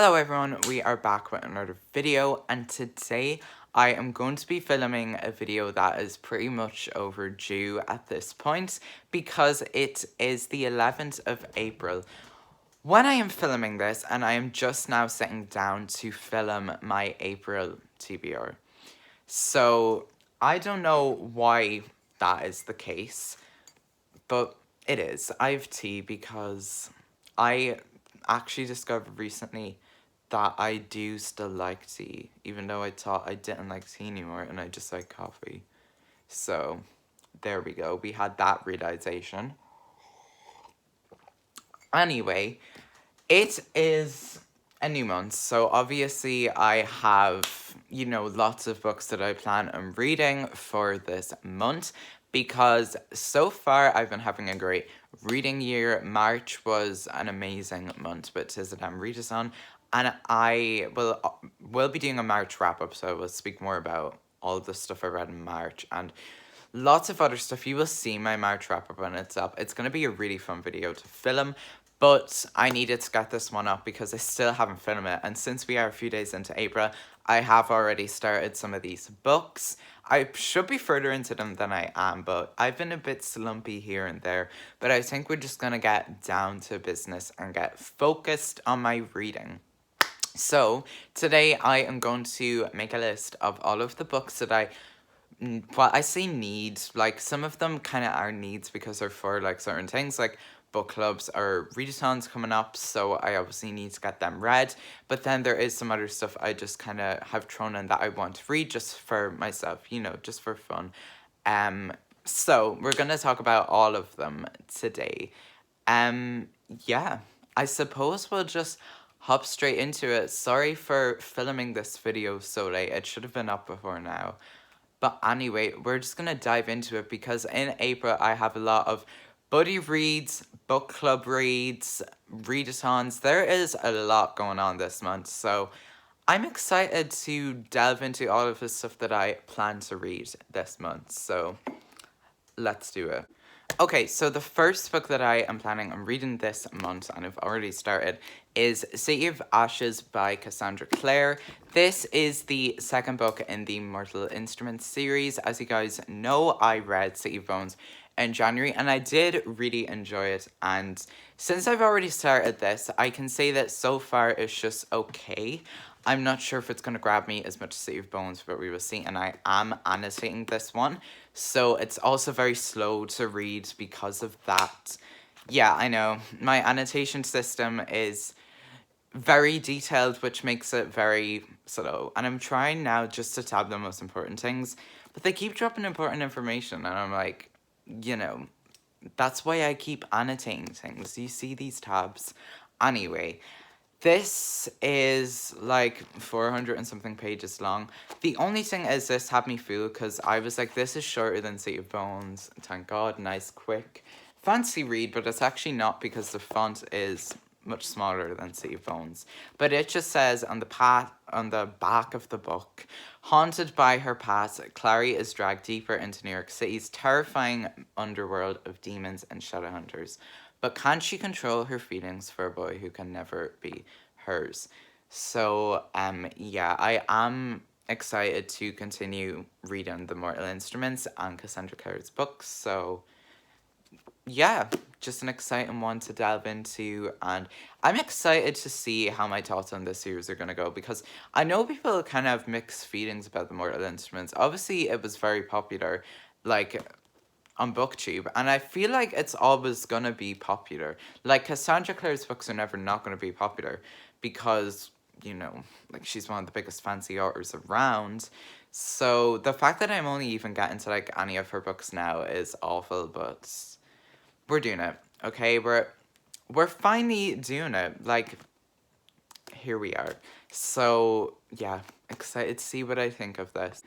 Hello everyone, we are back with another video, and today I am going to be filming a video that is pretty much overdue at this point because it is the 11th of April when I am filming this, and I am just now sitting down to film my April TBR. So I don't know why that is the case, but it is. I have tea because I actually discovered recently that I do still like tea, even though I thought I didn't like tea anymore and I just like coffee. So there we go. We had that realization. Anyway, it is a new month, so obviously I have, lots of books that I plan on reading for this month because so far I've been having a great reading year. March was an amazing month with Readathon, and I will be doing a March wrap-up, so I will speak more about all the stuff I read in March and lots of other stuff. You will see my March wrap up when it's up. It's going to be a really fun video to film, but I needed to get this one up because I still haven't filmed it. And since we are a few days into April, I have already started some of these books. I should be further into them than I am, but I've been a bit slumpy here and there. But I think we're just going to get down to business and get focused on my reading. So today I am going to make a list of all of the books that I say needs, like some of them kind of are needs because they're for like certain things, like book clubs or readathons coming up, so I obviously need to get them read. But then there is some other stuff I just kind of have thrown in that I want to read just for myself, just for fun. So we're gonna talk about all of them today. Yeah, I suppose we'll just hop straight into it. Sorry for filming this video so late. It should have been up before now. But anyway, we're just going to dive into it because in April I have a lot of buddy reads, book club reads, readathons. There is a lot going on this month, so I'm excited to delve into all of the stuff that I plan to read this month. So let's do it. Okay, so the first book that I am planning on reading this month, and I've already started, is City of Ashes by Cassandra Clare. This is the second book in the Mortal Instruments series. As you guys know, I read City of Bones in January, and I did really enjoy it. And since I've already started this, I can say that so far it's just okay. I'm not sure if it's going to grab me as much as City of Bones, but we will see. And I am annotating this one, so it's also very slow to read because of that. Yeah, I know. My annotation system is very detailed, which makes it very slow. And I'm trying now just to tab the most important things, but they keep dropping important information, and I'm like, that's why I keep annotating things. You see these tabs? Anyway, this is like 400 and something pages long. The only thing is this had me fooled because I was like, this is shorter than City of Bones. Thank God, nice, quick, fancy read, but it's actually not because the font is much smaller than City of Bones. But it just says on the back of the book, haunted by her past, Clary is dragged deeper into New York City's terrifying underworld of demons and shadow hunters. But can she control her feelings for a boy who can never be hers? So, yeah, I am excited to continue reading the Mortal Instruments and Cassandra Clare's books. So, yeah, just an exciting one to delve into, and I'm excited to see how my thoughts on this series are going to go because I know people kind of have mixed feelings about the Mortal Instruments. Obviously, it was very popular, like on BookTube, and I feel like it's always gonna be popular. Like Cassandra Clare's books are never not gonna be popular because, like she's one of the biggest fancy authors around. So the fact that I'm only even getting to like any of her books now is awful, but we're doing it. Okay, we're finally doing it. Like, here we are. So yeah, excited to see what I think of this.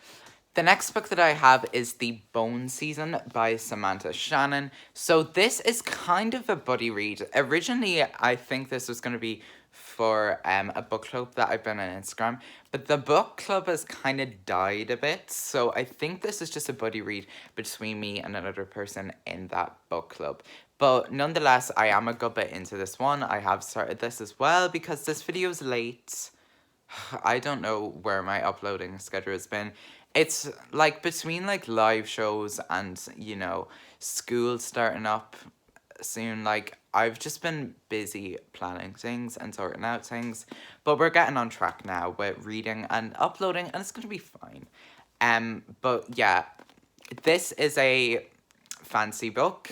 The next book that I have is The Bone Season by Samantha Shannon. So this is kind of a buddy read. Originally, I think this was going to be for a book club that I've been on Instagram, but the book club has kind of died a bit. So I think this is just a buddy read between me and another person in that book club. But nonetheless, I am a good bit into this one. I have started this as well because this video's late. I don't know where my uploading schedule has been. It's like between like live shows and, school starting up soon. Like, I've just been busy planning things and sorting out things. But we're getting on track now with reading and uploading, and it's going to be fine. But yeah, this is a fancy book.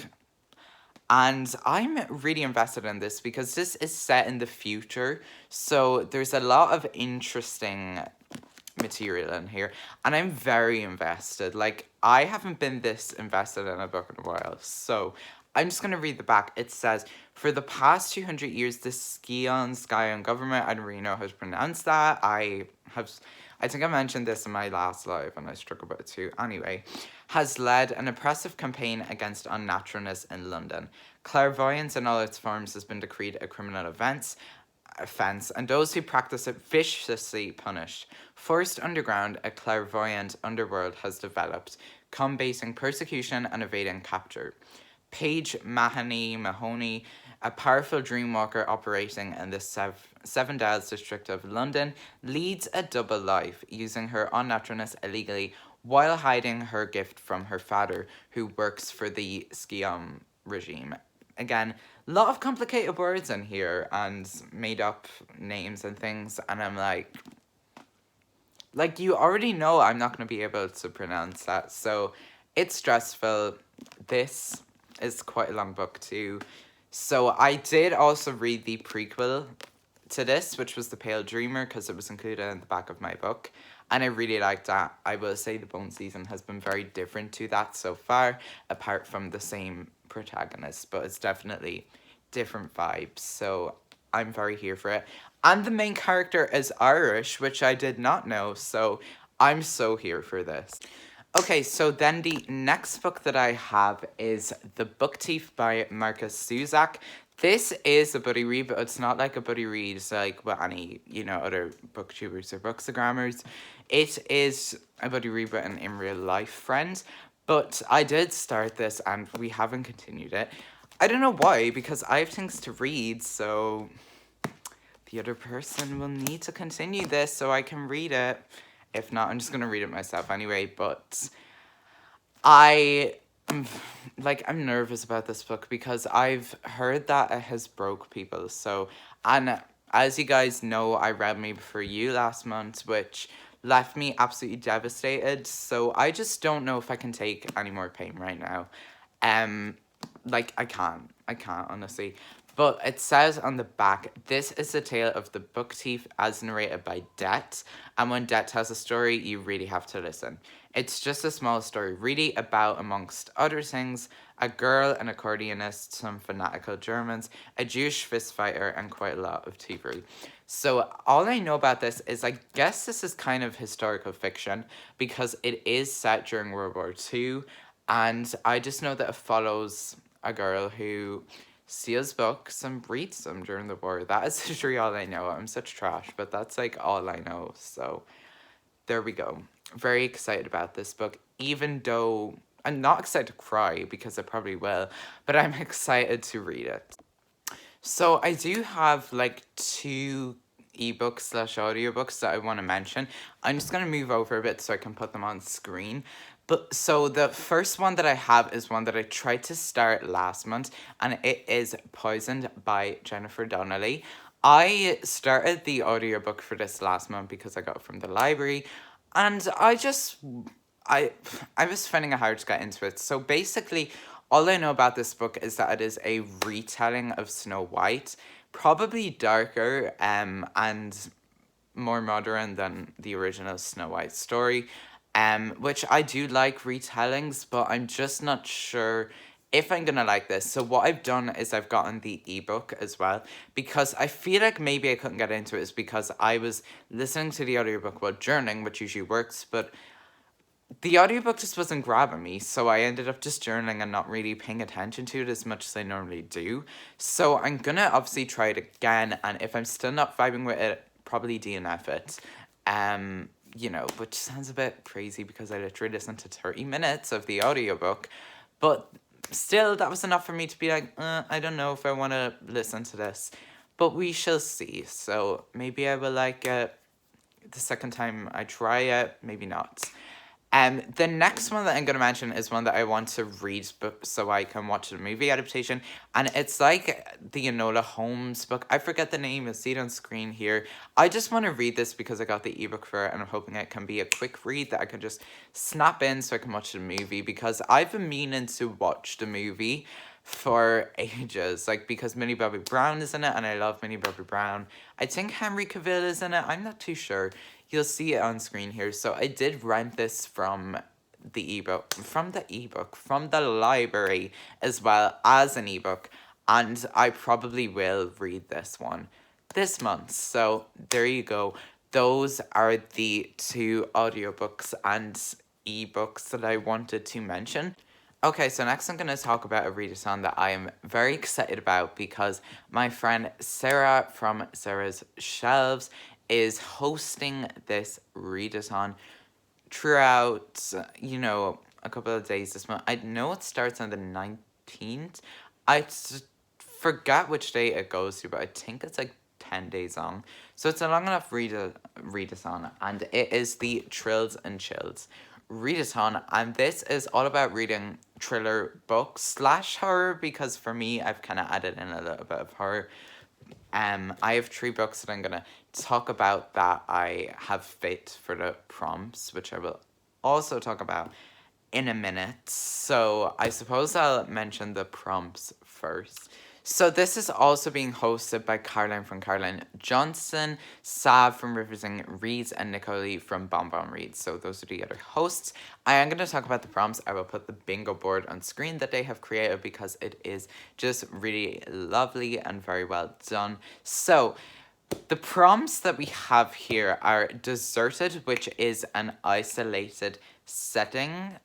And I'm really invested in this because this is set in the future. So there's a lot of interesting material in here. And I'm very invested. Like, I haven't been this invested in a book in a while. So I'm just going to read the back. It says, for the past 200 years, the Scion government, I don't really know how to pronounce that. I think I mentioned this in my last live and I struggle about it too. Anyway, has led an oppressive campaign against unnaturalness in London. Clairvoyance in all its forms has been decreed a criminal offence, and those who practice it viciously punished. Forced underground, a clairvoyant underworld has developed, combating persecution and evading capture. Paige Mahoney, a powerful dreamwalker operating in the Seven Dials district of London, leads a double life, using her unnaturalness illegally while hiding her gift from her father, who works for the Scion regime. Again, a lot of complicated words in here and made up names and things, and I'm like you already know I'm not going to be able to pronounce that, so it's stressful. This is quite a long book too. So I did also read the prequel to this, which was The Pale Dreamer, because it was included in the back of my book. And I really liked that. I will say the Bone season has been very different to that so far, apart from the same protagonist, but it's definitely different vibes. So I'm very here for it. And the main character is Irish, which I did not know, so I'm so here for this. Okay, so then the next book that I have is The Book Thief by Marcus Zusak. This is a buddy read, but it's not like a buddy read. It's like with any, other booktubers or bookstagrammers. It is a buddy read with an in real life friend. But I did start this and we haven't continued it. I don't know why, because I have things to read, so the other person will need to continue this so I can read it. If not, I'm just going to read it myself anyway, but I'm nervous about this book because I've heard that it has broke people. So, and as you guys know, I read Me Before You last month, which left me absolutely devastated. So I just don't know if I can take any more pain right now. I can't honestly. But it says on the back, this is the tale of the book thief as narrated by Det. And when Det tells a story, you really have to listen. It's just a small story, really about, amongst other things, a girl, an accordionist, some fanatical Germans, a Jewish fistfighter, and quite a lot of thievery. So all I know about this is I guess this is kind of historical fiction because it is set during World War II. And I just know that it follows a girl who steals books and reads them during the war. That is literally all I know. I'm such trash, but that's like all I know. So there we go. Very excited about this book, even though I'm not excited to cry because I probably will, but I'm excited to read it. So I do have like 2 ebooks / audiobooks that I want to mention. I'm just going to move over a bit so I can put them on screen. But so the first one that I have is one that I tried to start last month, and it is Poisoned by Jennifer Donnelly. I started the audiobook for this last month because I got it from the library, and I was finding it hard to get into it. So basically, all I know about this book is that it is a retelling of Snow White, probably darker and more modern than the original Snow White story, which I do like retellings, but I'm just not sure if I'm gonna like this. So what I've done is I've gotten the ebook as well, because I feel like maybe I couldn't get into it is because I was listening to the audiobook while journaling, which usually works, but the audiobook just wasn't grabbing me, so I ended up just journaling and not really paying attention to it as much as I normally do. So I'm gonna obviously try it again, and if I'm still not vibing with it, probably DNF it. Which sounds a bit crazy because I literally listened to 30 minutes of the audiobook. But still, that was enough for me to be like, I don't know if I want to listen to this. But we shall see. So maybe I will like it the second time I try it, maybe not. The next one that I'm going to mention is one that I want to read so I can watch the movie adaptation. And it's like the Enola Holmes book. I forget the name. You'll see it on screen here. I just want to read this because I got the ebook for it and I'm hoping it can be a quick read that I can just snap in so I can watch the movie, because I've been meaning to watch the movie for ages, like, because Millie Bobby Brown is in it and I love Millie Bobby Brown. I think Henry Cavill is in it. I'm not too sure. You'll see it on screen here. So I did rent this from the ebook, from the library as well as an ebook, and I probably will read this one this month. So there you go. Those are the two audiobooks and ebooks that I wanted to mention. Okay, so next I'm going to talk about a readathon that I am very excited about, because my friend Sarah from Sarah's Shelves is hosting this readathon throughout, a couple of days this month. I know it starts on the 19th. Forgot which day it goes to, but I think it's like 10 days long. So it's a long enough readathon, and it is the Trills and Chills readathon, and this is all about reading thriller books slash horror, because for me, I've kind of added in a little bit of horror. I have 3 books that I'm gonna talk about that I have fit for the prompts, which I will also talk about in a minute. So I suppose I'll mention the prompts first. So this is also being hosted by Caroline from Caroline Johnson, Sav from Riversing Reads, and Nicole from Bon Bon Reads. So those are the other hosts. I am going to talk about the prompts. I will put the bingo board on screen that they have created, because it is just really lovely and very well done. So the prompts that we have here are deserted, which is an isolated setting.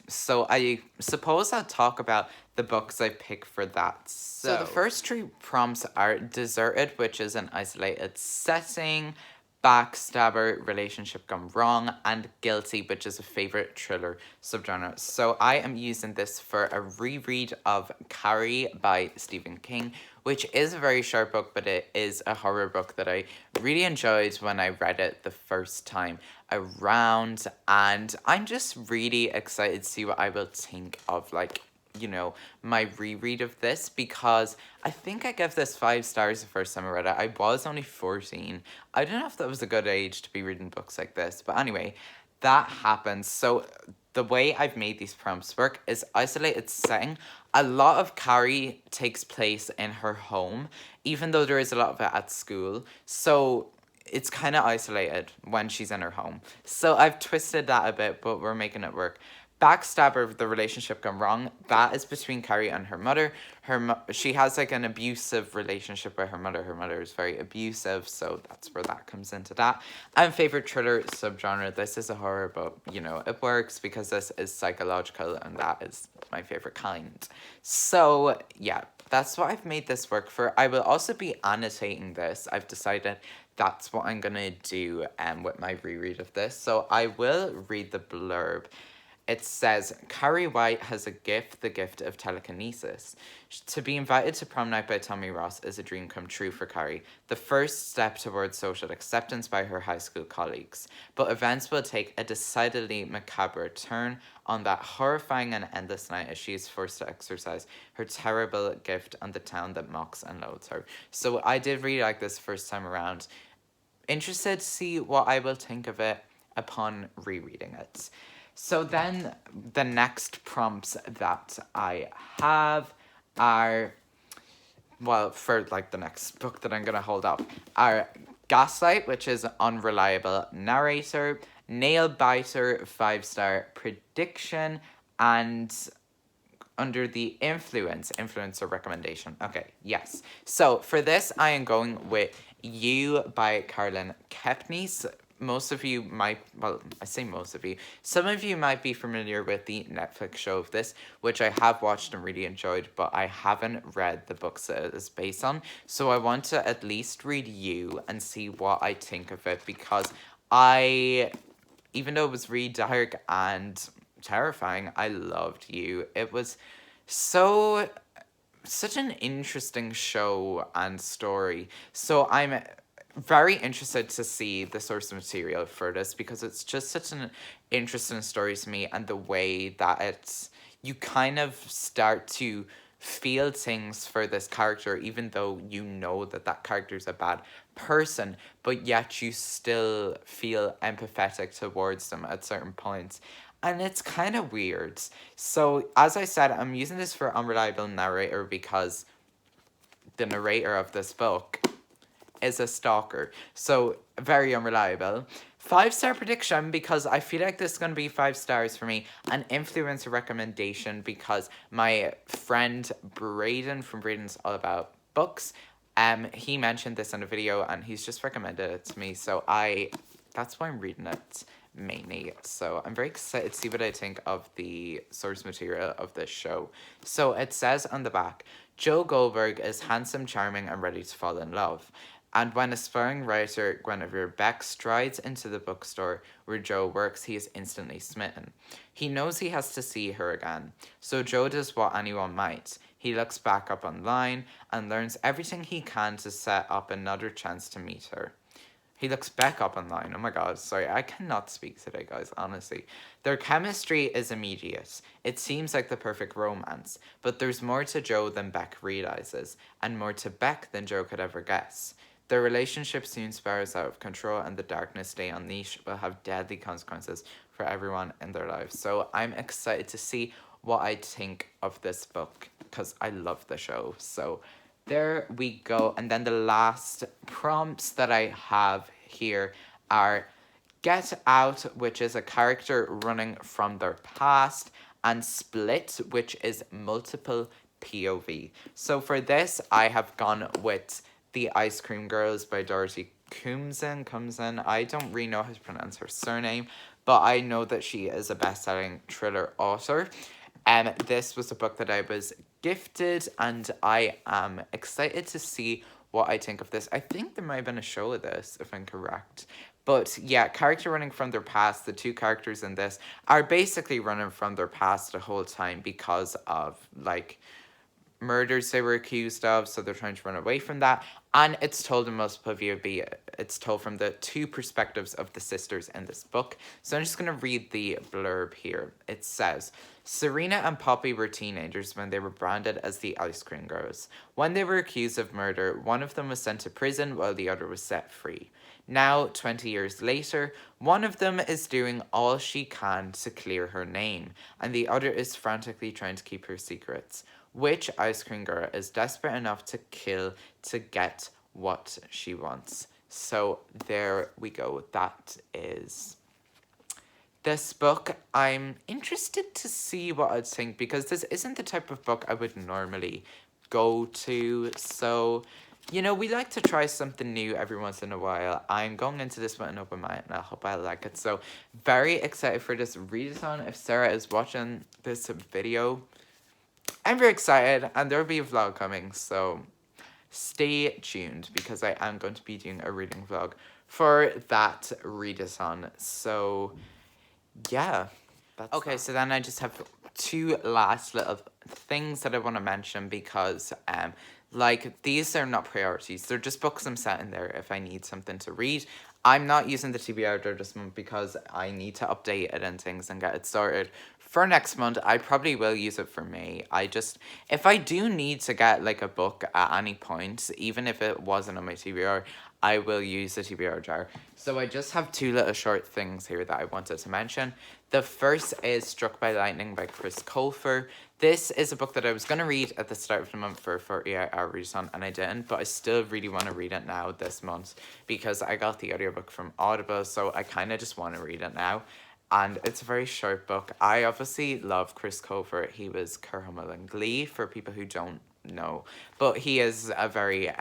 So I suppose I'll talk about the books I pick for that. So the first 3 prompts are deserted, which is an isolated setting, backstabber, relationship gone wrong, and guilty, which is a favorite thriller subgenre. So I am using this for a reread of Carrie by Stephen King, which is a very short book, but it is a horror book that I really enjoyed when I read it the first time around, and I'm just really excited to see what I will think of, like, my reread of this, because I think I gave this 5 stars the first time I read it. I was only 14. I don't know if that was a good age to be reading books like this, but anyway, that happens. So the way I've made these prompts work is isolated setting. A lot of Carrie takes place in her home, even though there is a lot of it at school. So it's kind of isolated when she's in her home. So I've twisted that a bit, but we're making it work. Backstabber, the relationship gone wrong, that is between Carrie and her mother. She has like an abusive relationship with her mother. Her mother is very abusive, so that's where that comes into that. And favorite thriller subgenre, this is a horror, but it works because this is psychological and that is my favorite kind. So yeah, that's what I've made this work for. I will also be annotating this. I've decided that's what I'm gonna do with my reread of this. So I will read the blurb. It says, Carrie White has a gift, the gift of telekinesis. To be invited to prom night by Tommy Ross is a dream come true for Carrie, the first step towards social acceptance by her high school colleagues. But events will take a decidedly macabre turn on that horrifying and endless night as she is forced to exercise her terrible gift on the town that mocks and loathes her. So I did really like this first time around. Interested to see what I will think of it upon rereading it. So then the next prompts that I have are, well, for like the next book that I'm going to hold up, are Gaslight, which is unreliable narrator, Nail Biter, 5-star prediction, and under the influencer recommendation. Okay, yes. So for this, I am going with You by Carolyn Kepnes. Most of you might, well, I say most of you, some of you might be familiar with the Netflix show of this, which I have watched and really enjoyed, but I haven't read the books that it is based on. So I want to at least read You and see what I think of it, because even though it was really dark and terrifying, I loved You. It was So, such an interesting show and story. So I'm very interested to see the source material for this because it's just such an interesting story to me, and the way that it's you kind of start to feel things for this character, even though you know that that character is a bad person, but yet you still feel empathetic towards them at certain points. And it's kind of weird. So, as I said, I'm using this for unreliable narrator because the narrator of this book is a stalker. So, very unreliable. 5-star prediction because I feel like this is going to be 5 stars for me. An influencer recommendation because my friend Braden from Braden's All About Books, he mentioned this in a video and he's just recommended it to me. So that's why I'm reading it mainly. So I'm very excited to see what I think of the source material of this show. So it says on the back, Joe Goldberg is handsome, charming, and ready to fall in love. And when aspiring writer Guinevere Beck strides into the bookstore where Joe works, he is instantly smitten. He knows he has to see her again, so Joe does what anyone might. He looks back up online and learns everything he can to set up another chance to meet her. He looks back up online. Oh my god, sorry, I cannot speak today, guys, honestly. Their chemistry is immediate. It seems like the perfect romance, but there's more to Joe than Beck realizes, and more to Beck than Joe could ever guess. Their relationship soon spirals out of control, and the darkness they unleash will have deadly consequences for everyone in their lives. So I'm excited to see what I think of this book, because I love the show. So there we go. And then the last prompts that I have here are Get Out, which is a character running from their past, and Split, which is multiple POV. So for this, I have gone with The Ice Cream Girls by Dorothy Coomson. I don't really know how to pronounce her surname, but I know that she is a best-selling thriller author. This was a book that I was gifted, and I am excited to see what I think of this. I think there might have been a show of this, if I'm correct. But yeah, character running from their past. The two characters in this are basically running from their past the whole time because of like murders they were accused of, so they're trying to run away from that. And it's told in multiple POV. It's told from the two perspectives of the sisters in this book. So I'm just going to read the blurb here. It says, Serena and Poppy were teenagers when they were branded as the Ice Cream Girls. When they were accused of murder, one of them was sent to prison while the other was set free. Now, 20 years later, one of them is doing all she can to clear her name, and the other is frantically trying to keep her secrets. Which ice cream girl is desperate enough to kill to get what she wants? So there we go. That is this book. I'm interested to see what I'd think because this isn't the type of book I would normally go to. So, you know, we like to try something new every once in a while. I'm going into this with an open mind and I hope I like it. So, very excited for this readathon. If Sarah is watching this video, I'm very excited and there will be a vlog coming. So, stay tuned because I am going to be doing a reading vlog for that readathon. So, yeah. Okay, so then I just have two last little things that I want to mention because like these are not priorities. They're just books I'm setting there if I need something to read. I'm not using the TBR this month because I need to update it and things and get it sorted. For next month, I probably will use it for May. If I do need to get like a book at any point, even if it wasn't on my TBR, I will use the TBR jar. So I just have two little short things here that I wanted to mention. The first is Struck by Lightning by Chris Colfer. This is a book that I was going to read at the start of the month for 48-hour readathon and I didn't, but I still really want to read it now this month because I got the audiobook from Audible, so I kind of just want to read it now. And it's a very short book. I obviously love Chris Colfer. He was Kerhummel in Glee, for people who don't know. But he is a very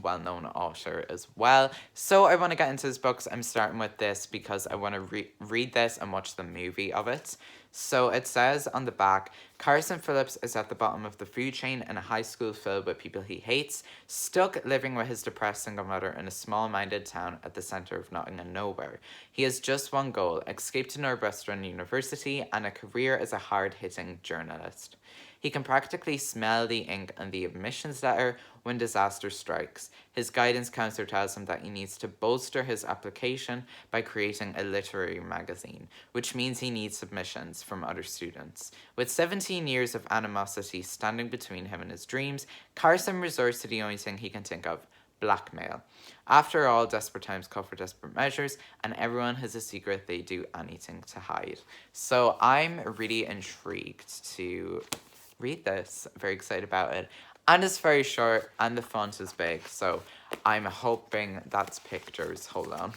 well-known author as well. So I want to get into his books. I'm starting with this because I want to read this and watch the movie of it. So it says on the back, Carson Phillips is at the bottom of the food chain in a high school filled with people he hates, stuck living with his depressed single mother in a small-minded town at the centre of nothing and nowhere. He has just one goal, escape to Northwestern University and a career as a hard-hitting journalist. He can practically smell the ink on the admissions letter when disaster strikes. His guidance counselor tells him that he needs to bolster his application by creating a literary magazine, which means he needs submissions from other students. With 17 years of animosity standing between him and his dreams, Carson resorts to the only thing he can think of: blackmail. After all, desperate times call for desperate measures, and everyone has a secret they do anything to hide. So I'm really intrigued to read this. Very excited about it. And it's very short, and the font is big, so I'm hoping that's pictures. Hold on.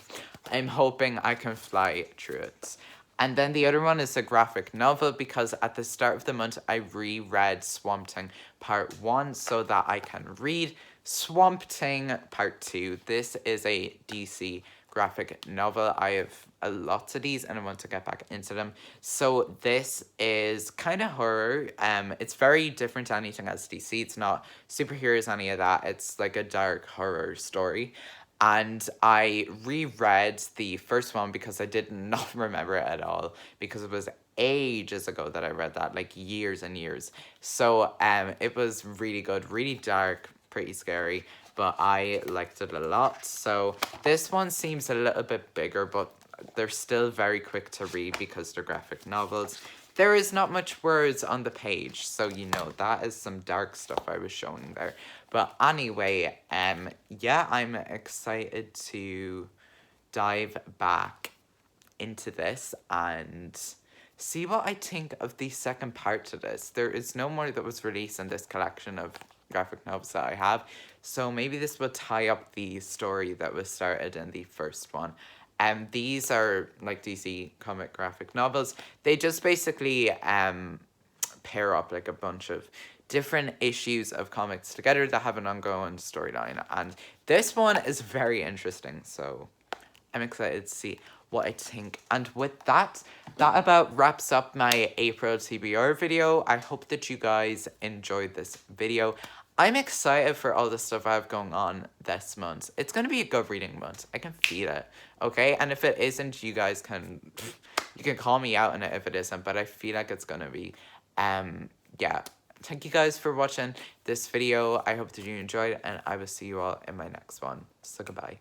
I'm hoping I can fly through it. And then the other one is a graphic novel, because at the start of the month I reread Swamp Thing Part 1 so that I can read Swamp Thing Part 2. This is a DC graphic novel. I have a lot of these and I want to get back into them. So this is kind of horror. It's very different to anything else DC. It's not superheroes, any of that. It's like a dark horror story. And I reread the first one because I did not remember it at all, because it was ages ago that I read that, like years and years. So it was really good, really dark, pretty scary, but I liked it a lot. So this one seems a little bit bigger, but they're still very quick to read because they're graphic novels. There is not much words on the page, so you know that is some dark stuff I was showing there. But anyway, yeah, I'm excited to dive back into this and see what I think of the second part to this. There is no more that was released in this collection of graphic novels that I have, so maybe this will tie up the story that was started in the first one. These are like DC comic graphic novels. They just basically pair up like a bunch of different issues of comics together that have an ongoing storyline, and this one is very interesting, so I'm excited to see what I think. And with that, that about wraps up my April TBR video. I hope that you guys enjoyed this video. I'm excited for all the stuff I have going on this month. It's going to be a good reading month. I can feel it, okay? And if it isn't, you guys can, you can call me out on it if it isn't, but I feel like it's going to be. Yeah. Thank you guys for watching this video. I hope that you enjoyed, and I will see you all in my next one. So goodbye.